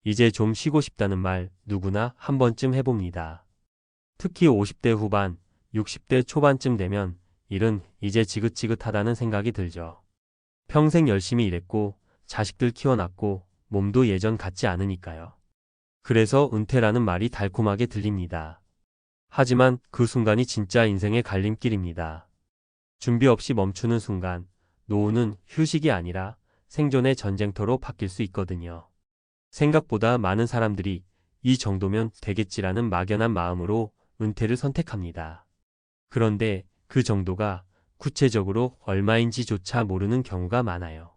이제 좀 쉬고 싶다는 말 누구나 한 번쯤 해봅니다. 특히 50대 후반, 60대 초반쯤 되면 일은 이제 지긋지긋하다는 생각이 들죠. 평생 열심히 일했고 자식들 키워놨고 몸도 예전 같지 않으니까요. 그래서 은퇴라는 말이 달콤하게 들립니다. 하지만 그 순간이 진짜 인생의 갈림길입니다. 준비 없이 멈추는 순간 노후는 휴식이 아니라 생존의 전쟁터로 바뀔 수 있거든요. 생각보다 많은 사람들이 이 정도면 되겠지라는 막연한 마음으로 은퇴를 선택합니다. 그런데 그 정도가 구체적으로 얼마인지조차 모르는 경우가 많아요.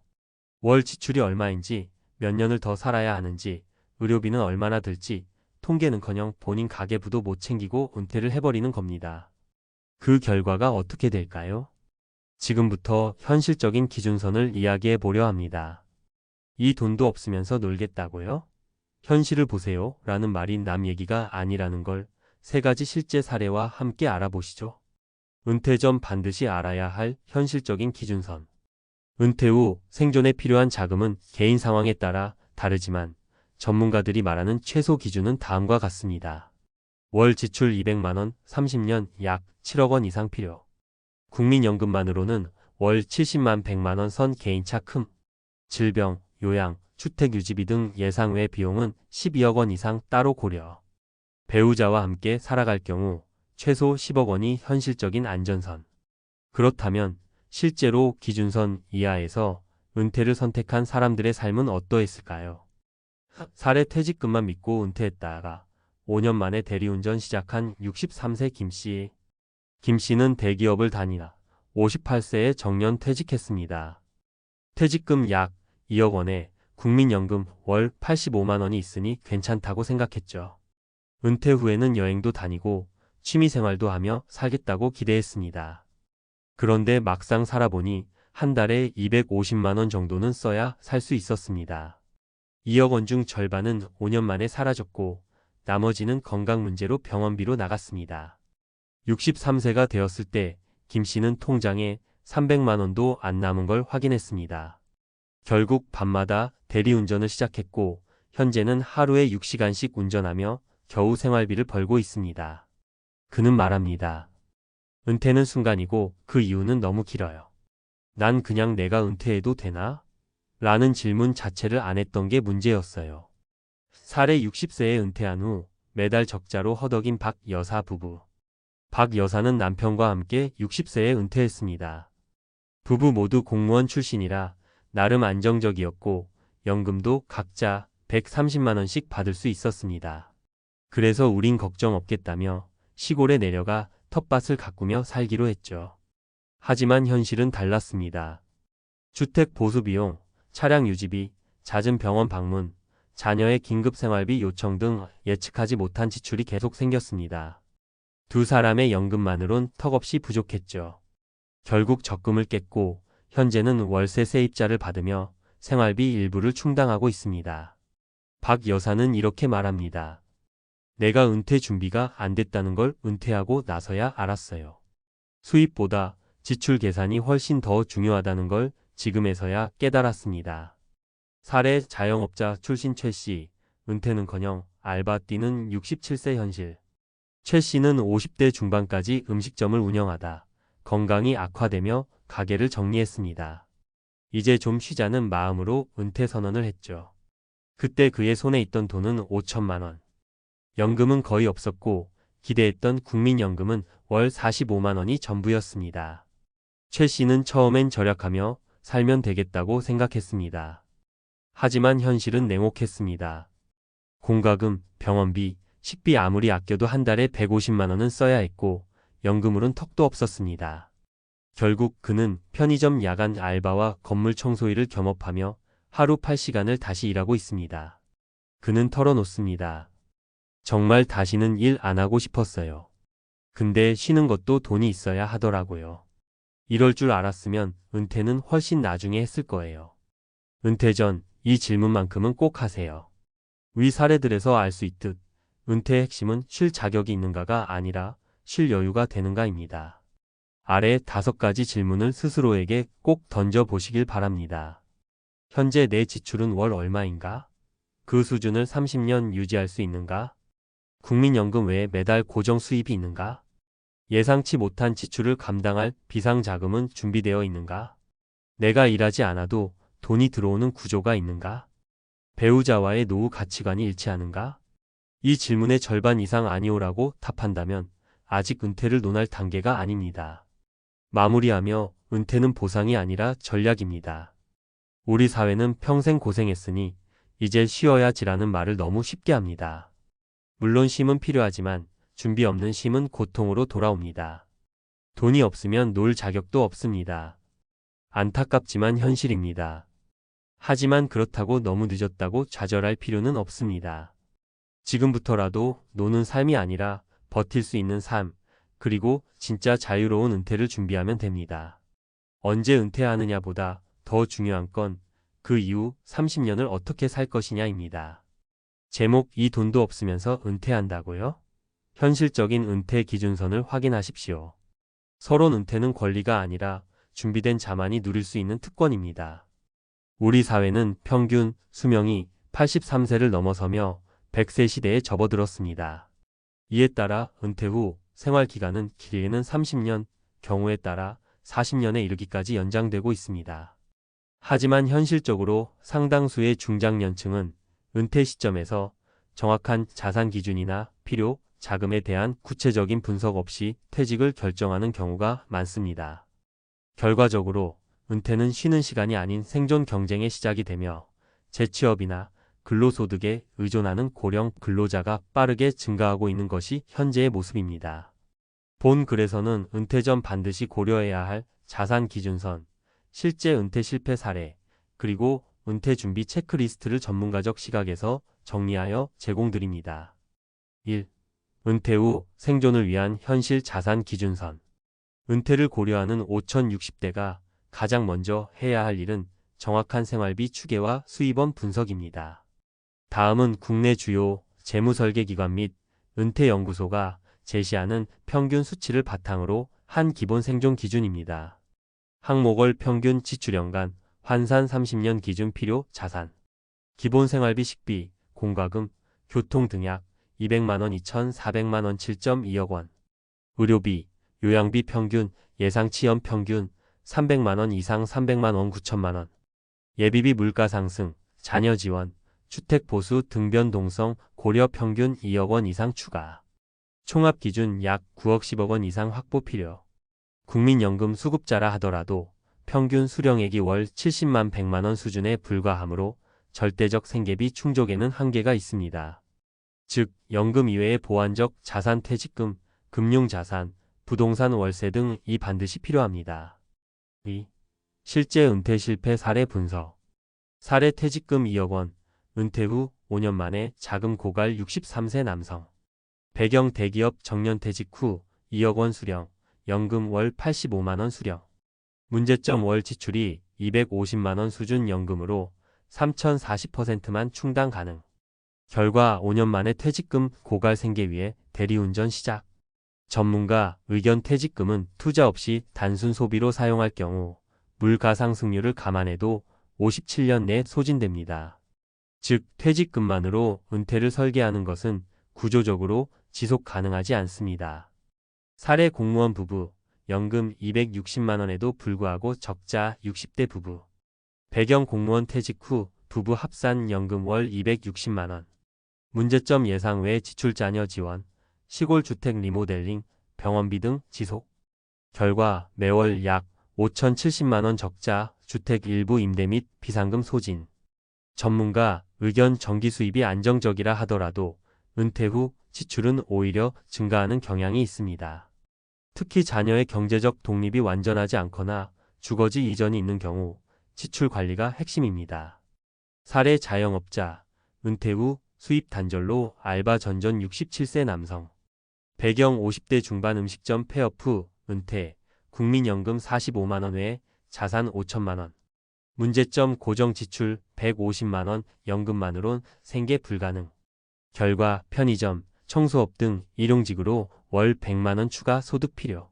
월 지출이 얼마인지, 몇 년을 더 살아야 하는지, 의료비는 얼마나 들지, 통계는커녕 본인 가계부도 못 챙기고 은퇴를 해버리는 겁니다. 그 결과가 어떻게 될까요? 지금부터 현실적인 기준선을 이야기해 보려 합니다. 이 돈도 없으면서 놀겠다고요? 현실을 보세요 라는 말이 남 얘기가 아니라는 걸 세 가지 실제 사례와 함께 알아보시죠. 은퇴 전 반드시 알아야 할 현실적인 기준선. 은퇴 후 생존에 필요한 자금은 개인 상황에 따라 다르지만 전문가들이 말하는 최소 기준은 다음과 같습니다. 월 지출 200만 원, 30년 약 7억 원 이상 필요. 국민연금만으로는 월 70만 100만 원 선 개인차 큼. 질병, 요양, 주택 유지비 등 예상 외 비용은 12억 원 이상 따로 고려. 배우자와 함께 살아갈 경우 최소 10억 원이 현실적인 안전선. 그렇다면 실제로 기준선 이하에서 은퇴를 선택한 사람들의 삶은 어떠했을까요? 사례 퇴직금만 믿고 은퇴했다가 5년 만에 대리운전 시작한 63세 김씨. 김씨는 대기업을 다니다 58세에 정년 퇴직했습니다. 퇴직금 약 2억 원에 국민연금 월 85만 원이 있으니 괜찮다고 생각했죠. 은퇴 후에는 여행도 다니고 취미생활도 하며 살겠다고 기대했습니다. 그런데 막상 살아보니 한 달에 250만 원 정도는 써야 살 수 있었습니다. 2억 원 중 절반은 5년 만에 사라졌고 나머지는 건강 문제로 병원비로 나갔습니다. 63세가 되었을 때 김 씨는 통장에 300만 원도 안 남은 걸 확인했습니다. 결국 밤마다 대리운전을 시작했고 현재는 하루에 6시간씩 운전하며 겨우 생활비를 벌고 있습니다. 그는 말합니다. 은퇴는 순간이고 그 이유는 너무 길어요. 난 그냥 내가 은퇴해도 되나? 라는 질문 자체를 안 했던 게 문제였어요. 사례 60세에 은퇴한 후 매달 적자로 허덕인 박 여사 부부. 박 여사는 남편과 함께 60세에 은퇴했습니다. 부부 모두 공무원 출신이라 나름 안정적이었고 연금도 각자 130만 원씩 받을 수 있었습니다. 그래서 우린 걱정 없겠다며 시골에 내려가 텃밭을 가꾸며 살기로 했죠. 하지만 현실은 달랐습니다. 주택 보수 비용, 차량 유지비, 잦은 병원 방문, 자녀의 긴급 생활비 요청 등 예측하지 못한 지출이 계속 생겼습니다. 두 사람의 연금만으론 턱없이 부족했죠. 결국 적금을 깼고 현재는 월세 세입자를 받으며 생활비 일부를 충당하고 있습니다. 박 여사는 이렇게 말합니다. 내가 은퇴 준비가 안 됐다는 걸 은퇴하고 나서야 알았어요. 수입보다 지출 계산이 훨씬 더 중요하다는 걸 지금에서야 깨달았습니다. 사례 자영업자 출신 최 씨, 은퇴는커녕 알바 뛰는 67세 현실. 최 씨는 50대 중반까지 음식점을 운영하다 건강이 악화되며 가게를 정리했습니다. 이제 좀 쉬자는 마음으로 은퇴 선언을 했죠. 그때 그의 손에 있던 돈은 5천만 원. 연금은 거의 없었고 기대했던 국민연금은 월 45만 원이 전부였습니다. 최 씨는 처음엔 절약하며 살면 되겠다고 생각했습니다. 하지만 현실은 냉혹했습니다. 공과금, 병원비, 식비 아무리 아껴도 한 달에 150만 원은 써야 했고 연금으론 턱도 없었습니다. 결국 그는 편의점 야간 알바와 건물 청소일을 겸업하며 하루 8시간을 다시 일하고 있습니다. 그는 털어놓습니다. 정말 다시는 일 안 하고 싶었어요. 근데 쉬는 것도 돈이 있어야 하더라고요. 이럴 줄 알았으면 은퇴는 훨씬 나중에 했을 거예요. 은퇴 전 이 질문만큼은 꼭 하세요. 위 사례들에서 알 수 있듯 은퇴의 핵심은 쉴 자격이 있는가가 아니라 쉴 여유가 되는가입니다. 아래 5가지 질문을 스스로에게 꼭 던져보시길 바랍니다. 현재 내 지출은 월 얼마인가? 그 수준을 30년 유지할 수 있는가? 국민연금 외에 매달 고정 수입이 있는가? 예상치 못한 지출을 감당할 비상자금은 준비되어 있는가? 내가 일하지 않아도 돈이 들어오는 구조가 있는가? 배우자와의 노후 가치관이 일치하는가? 이 질문의 절반 이상 아니오라고 답한다면 아직 은퇴를 논할 단계가 아닙니다. 마무리하며 은퇴는 보상이 아니라 전략입니다. 우리 사회는 평생 고생했으니 이제 쉬어야지라는 말을 너무 쉽게 합니다. 물론 쉼은 필요하지만 준비 없는 쉼은 고통으로 돌아옵니다. 돈이 없으면 놀 자격도 없습니다. 안타깝지만 현실입니다. 하지만 그렇다고 너무 늦었다고 좌절할 필요는 없습니다. 지금부터라도 노는 삶이 아니라 버틸 수 있는 삶, 그리고 진짜 자유로운 은퇴를 준비하면 됩니다. 언제 은퇴하느냐보다 더 중요한 건 그 이후 30년을 어떻게 살 것이냐입니다. 제목 이 돈도 없으면서 은퇴한다고요? 현실적인 은퇴 기준선을 확인하십시오. 서론 은퇴는 권리가 아니라 준비된 자만이 누릴 수 있는 특권입니다. 우리 사회는 평균 수명이 83세를 넘어서며 100세 시대에 접어들었습니다. 이에 따라 은퇴 후 생활기간은 길게는 30년, 경우에 따라 40년에 이르기까지 연장되고 있습니다. 하지만 현실적으로 상당수의 중장년층은 은퇴 시점에서 정확한 자산 기준이나 필요, 자금에 대한 구체적인 분석 없이 퇴직을 결정하는 경우가 많습니다. 결과적으로 은퇴는 쉬는 시간이 아닌 생존 경쟁의 시작이 되며 재취업이나 근로소득에 의존하는 고령 근로자가 빠르게 증가하고 있는 것이 현재의 모습입니다. 본 글에서는 은퇴 전 반드시 고려해야 할 자산 기준선, 실제 은퇴 실패 사례, 그리고 은퇴 준비 체크리스트를 전문가적 시각에서 정리하여 제공드립니다. 1. 은퇴 후 생존을 위한 현실 자산 기준선. 은퇴를 고려하는 5060대가 가장 먼저 해야 할 일은 정확한 생활비 추계와 수입원 분석입니다. 다음은 국내 주요 재무설계기관 및 은퇴연구소가 제시하는 평균 수치를 바탕으로 한 기본 생존 기준입니다. 항목월 평균 지출연간 환산 30년 기준 필요 자산. 기본 생활비 식비, 공과금, 교통 등약 200만원 2,400만원 7.2억 원. 의료비, 요양비 평균, 예상치 연평균 300만원 이상 300만원 9천만원. 예비비 물가 상승, 자녀 지원, 주택 보수 등변 동성 고려 평균 2억 원 이상 추가. 총합 기준 약 9억 10억 원 이상 확보 필요. 국민연금 수급자라 하더라도 평균 수령액이 월 70만 100만 원 수준에 불과하므로 절대적 생계비 충족에는 한계가 있습니다. 즉, 연금 이외의 보완적 자산 퇴직금, 금융자산, 부동산 월세 등이 반드시 필요합니다. 2. 실제 은퇴 실패 사례 분석. 사례 퇴직금 2억 원, 은퇴 후 5년 만에 자금 고갈 63세 남성. 배경 대기업 정년퇴직 후 2억 원 수령, 연금 월 85만 원 수령. 문제점 월 지출이 250만 원 수준 연금으로 3,040%만 충당 가능. 결과 5년 만에 퇴직금 고갈 생계 위에 대리운전 시작. 전문가 의견 퇴직금은 투자 없이 단순 소비로 사용할 경우 물가상승률을 감안해도 57년 내 소진됩니다. 즉, 퇴직금만으로 은퇴를 설계하는 것은 구조적으로 지속 가능하지 않습니다. 사례 공무원 부부, 연금 260만 원에도 불구하고 적자 60대 부부. 배경 공무원 퇴직 후 부부 합산 연금 월 260만 원. 문제점 예상 외 지출 자녀 지원, 시골 주택 리모델링, 병원비 등 지속. 결과 매월 약 5,070만 원 적자, 주택 일부 임대 및 비상금 소진. 전문가 의견 정기 수입이 안정적이라 하더라도 은퇴 후 지출은 오히려 증가하는 경향이 있습니다. 특히 자녀의 경제적 독립이 완전하지 않거나 주거지 이전이 있는 경우 지출 관리가 핵심입니다. 사례 자영업자, 은퇴 후 수입 단절로 알바 전전 67세 남성. 배경 50대 중반 음식점 폐업 후 은퇴, 국민연금 45만 원 외에 자산 5천만 원. 문제점 고정 지출 150만 원, 연금만으론 생계 불가능. 결과 편의점, 청소업 등 일용직으로 월 100만 원 추가 소득 필요.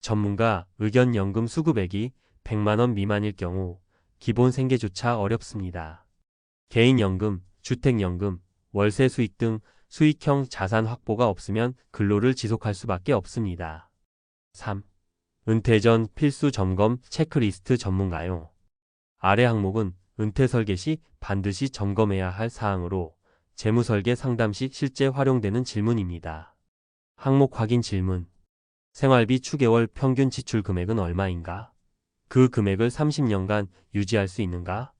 전문가 의견 연금 수급액이 100만 원 미만일 경우 기본 생계조차 어렵습니다. 개인연금, 주택연금, 월세 수익 등 수익형 자산 확보가 없으면 근로를 지속할 수밖에 없습니다. 3. 은퇴 전 필수 점검 체크리스트 전문가용. 아래 항목은 은퇴 설계 시 반드시 점검해야 할 사항으로 재무설계 상담 시 실제 활용되는 질문입니다. 항목 확인 질문. 생활비 추계월 평균 지출 금액은 얼마인가? 그 금액을 30년간 유지할 수 있는가?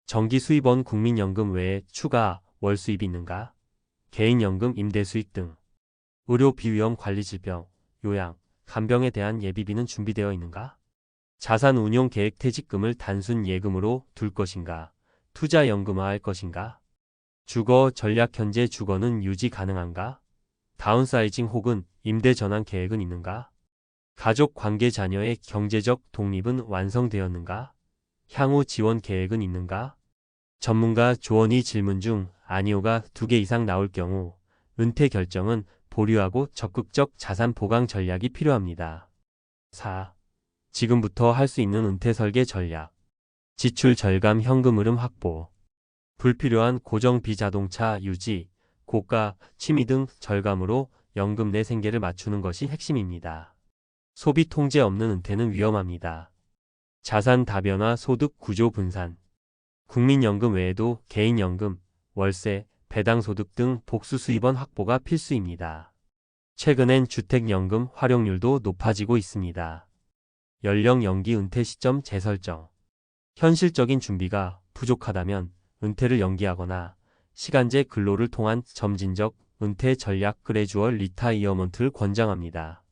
정기 수입원 국민연금 외에 추가 월 수입이 있는가? 개인연금 임대 수익 등. 의료 비위험 관리 질병, 요양, 간병에 대한 예비비는 준비되어 있는가? 자산 운용 계획 퇴직금을 단순 예금으로 둘 것인가? 투자 연금화할 것인가? 주거 전략 현재 주거는 유지 가능한가? 다운사이징 혹은 임대 전환 계획은 있는가? 가족 관계 자녀의 경제적 독립은 완성되었는가? 향후 지원 계획은 있는가? 전문가 조언이 질문 중 아니오가 2개 이상 나올 경우 은퇴 결정은 보류하고 적극적 자산 보강 전략이 필요합니다. 4. 지금부터 할 수 있는 은퇴 설계 전략. 지출 절감 현금 흐름 확보. 불필요한 고정 비자동차 유지, 고가, 취미 등 절감으로 연금 내 생계를 맞추는 것이 핵심입니다. 소비 통제 없는 은퇴는 위험합니다. 자산 다변화 소득 구조 분산. 국민연금 외에도 개인연금, 월세, 배당소득 등 복수 수입원 확보가 필수입니다. 최근엔 주택연금 활용률도 높아지고 있습니다. 연령 연기 은퇴 시점 재설정. 현실적인 준비가 부족하다면 은퇴를 연기하거나 시간제 근로를 통한 점진적 은퇴 전략 그레주얼 리타이어먼트를 권장합니다.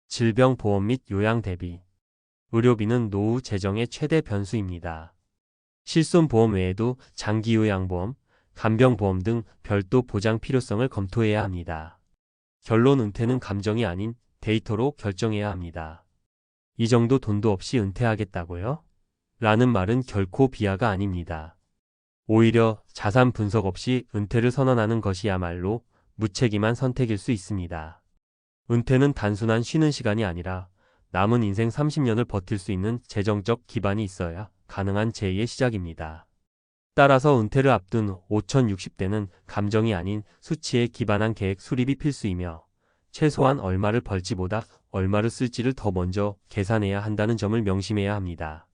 질병보험 및 요양 대비. 의료비는 노후 재정의 최대 변수입니다. 실손보험 외에도 장기요양보험, 간병보험 등 별도 보장 필요성을 검토해야 합니다. 결론 은퇴는 감정이 아닌 데이터로 결정해야 합니다. 이 정도 돈도 없이 은퇴하겠다고요? 라는 말은 결코 비하가 아닙니다. 오히려 자산 분석 없이 은퇴를 선언하는 것이야말로 무책임한 선택일 수 있습니다. 은퇴는 단순한 쉬는 시간이 아니라 남은 인생 30년을 버틸 수 있는 재정적 기반이 있어야 가능한 제2의 시작입니다. 따라서 은퇴를 앞둔 5060대는 감정이 아닌 수치에 기반한 계획 수립이 필수이며 최소한 얼마를 벌지보다 얼마를 쓸지를 더 먼저 계산해야 한다는 점을 명심해야 합니다.